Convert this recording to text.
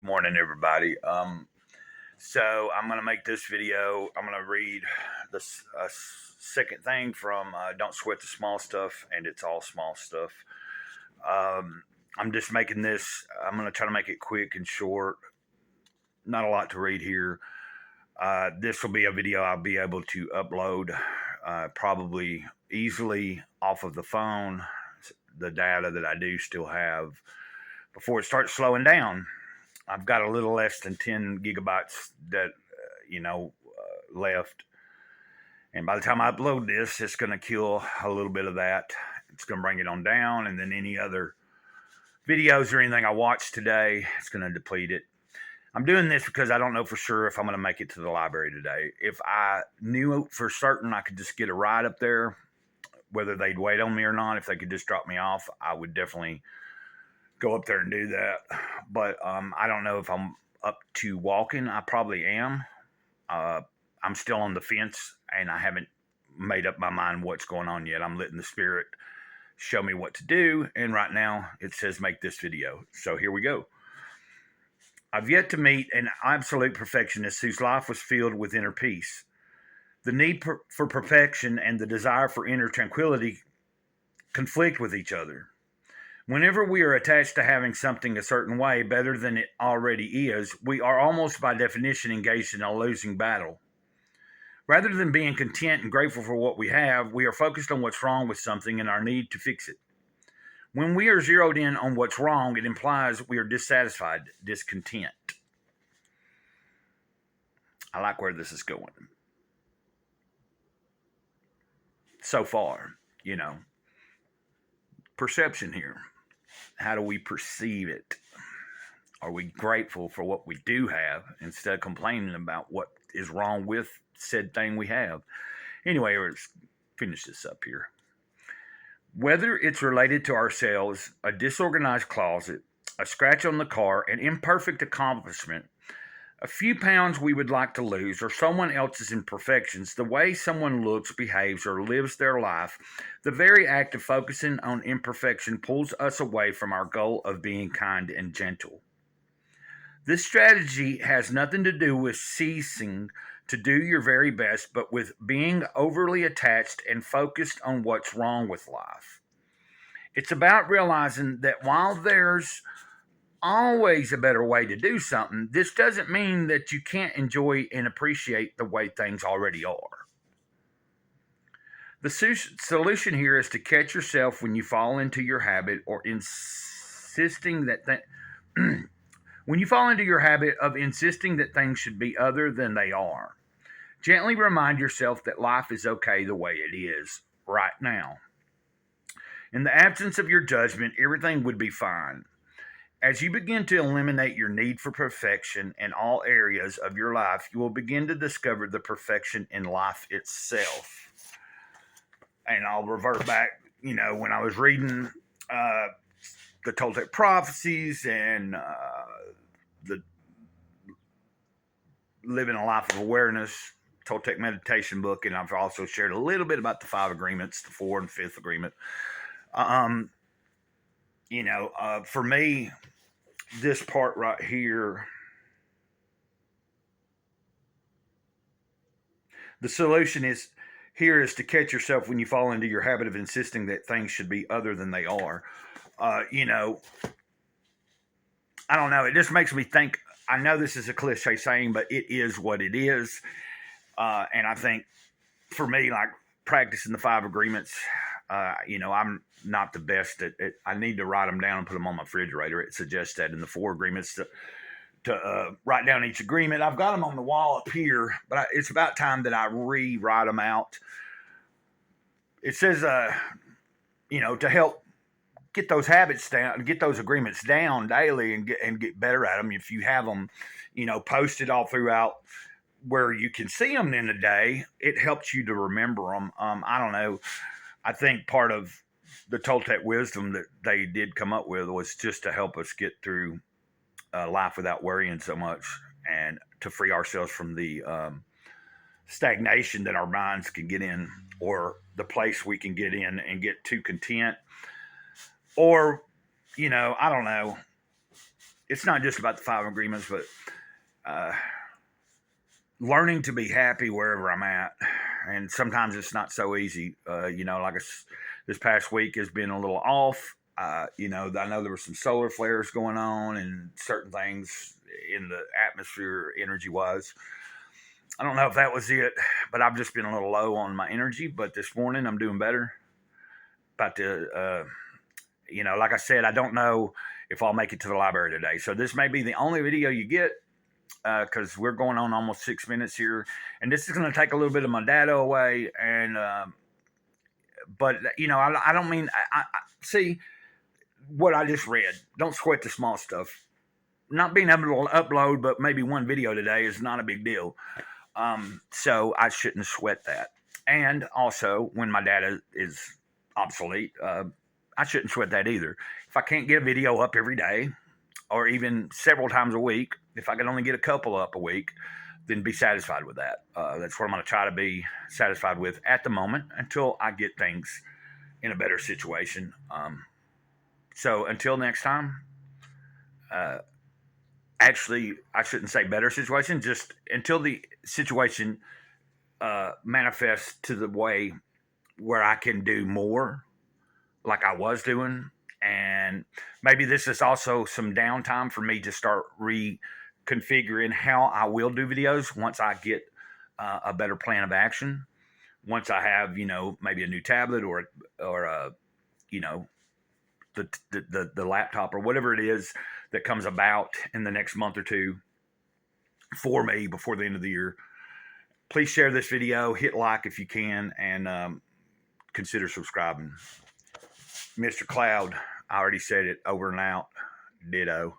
Morning, everybody. So I'm gonna make this video. I'm gonna read this second thing from "Don't Sweat the Small Stuff," and it's all small stuff. Um, I'm just making this. I'm gonna try to make it quick and short. Not a lot to read here. This will be a video I'll be able to upload probably easily off of the phone. The data that I do still have before it starts slowing down. I've got a little less than 10 gigabytes that, left. And by the time I upload this, it's going to kill a little bit of that. It's going to bring it on down. And then any other videos or anything I watch today, it's going to deplete it. I'm doing this because I don't know for sure if I'm going to make it to the library today. If I knew for certain I could just get a ride up there, whether they'd wait on me or not, if they could just drop me off, I would definitely go up there and do that. But I don't know if I'm up to walking. I probably am. I'm still on the fence, and I haven't made up my mind what's going on yet. I'm letting the spirit show me what to do, and right now it says make this video. So here we go. I've yet to meet an absolute perfectionist whose life was filled with inner peace. The need for perfection and the desire for inner tranquility conflict with each other. Whenever we are attached to having something a certain way better than it already is, we are almost by definition engaged in a losing battle. Rather than being content and grateful for what we have, we are focused on what's wrong with something and our need to fix it. When we are zeroed in on what's wrong, it implies we are dissatisfied, discontent. I like where this is going. So far, perception here. How do we perceive it? Are we grateful for what we do have instead of complaining about what is wrong with said thing we have? Anyway, let's finish this up here. Whether it's related to ourselves, a disorganized closet, a scratch on the car, an imperfect accomplishment, a few pounds we would like to lose, or someone else's imperfections, the way someone looks, behaves, or lives their life, the very act of focusing on imperfection pulls us away from our goal of being kind and gentle. This strategy has nothing to do with ceasing to do your very best, but with being overly attached and focused on what's wrong with life. It's about realizing that while there's always a better way to do something, this doesn't mean that you can't enjoy and appreciate the way things already are. The solution here is to catch yourself when you fall into your habit or insisting that when you fall into your habit of insisting that things should be other than they are. Gently remind yourself that life is okay the way it is right now. In the absence of your judgment, everything would be fine. As you begin to eliminate your need for perfection in all areas of your life, you will begin to discover the perfection in life itself. And I'll revert back, when I was reading the Toltec prophecies and the Living a Life of Awareness Toltec meditation book, and I've also shared a little bit about the 5 agreements, the 4 and 5th agreement. For me, this part right here, the solution is to catch yourself when you fall into your habit of insisting that things should be other than they are. I don't know. It just makes me think. I know this is a cliche saying, but it is what it is. And I think for me, like practicing the 5 agreements, I'm not the best at it. I need to write them down and put them on my refrigerator. It suggests that in the 4 agreements to write down each agreement. I've got them on the wall up here, but it's about time that I rewrite them out. It says, to help get those habits down, get those agreements down daily and get better at them. If you have them, posted all throughout where you can see them in a day, it helps you to remember them. I don't know. I think part of the Toltec wisdom that they did come up with was just to help us get through life without worrying so much and to free ourselves from the stagnation that our minds can get in, or the place we can get in and get too content. Or, I don't know. it's not just about the 5 agreements, but learning to be happy wherever I'm at. And sometimes it's not so easy. Like this past week has been a little off. I know there were some solar flares going on and certain things in the atmosphere energy wise. I don't know if that was it, but I've just been a little low on my energy. But this morning I'm doing better. About to, like I said, I don't know if I'll make it to the library today. So this may be the only video you get because we're going on almost 6 minutes here, and this is going to take a little bit of my data away. And but I don't mean I see what I just read. Don't sweat the small stuff. Not being able to upload, but maybe one video today is not a big deal. So I shouldn't sweat that. And also, when my data is obsolete, I shouldn't sweat that either. If I can't get a video up every day, or even several times a week, if I can only get a couple up a week, then be satisfied with that. That's what I'm going to try to be satisfied with at the moment until I get things in a better situation. So until next time, actually, I shouldn't say better situation, just until the situation manifests to the way where I can do more like I was doing. And maybe this is also some downtime for me to start reconfiguring how I will do videos once I get a better plan of action. Once I have, maybe a new tablet or the laptop or whatever it is that comes about in the next month or two for me before the end of the year. Please share this video, hit like if you can, and consider subscribing. Mr. Cloud, I already said it, over and out. Ditto.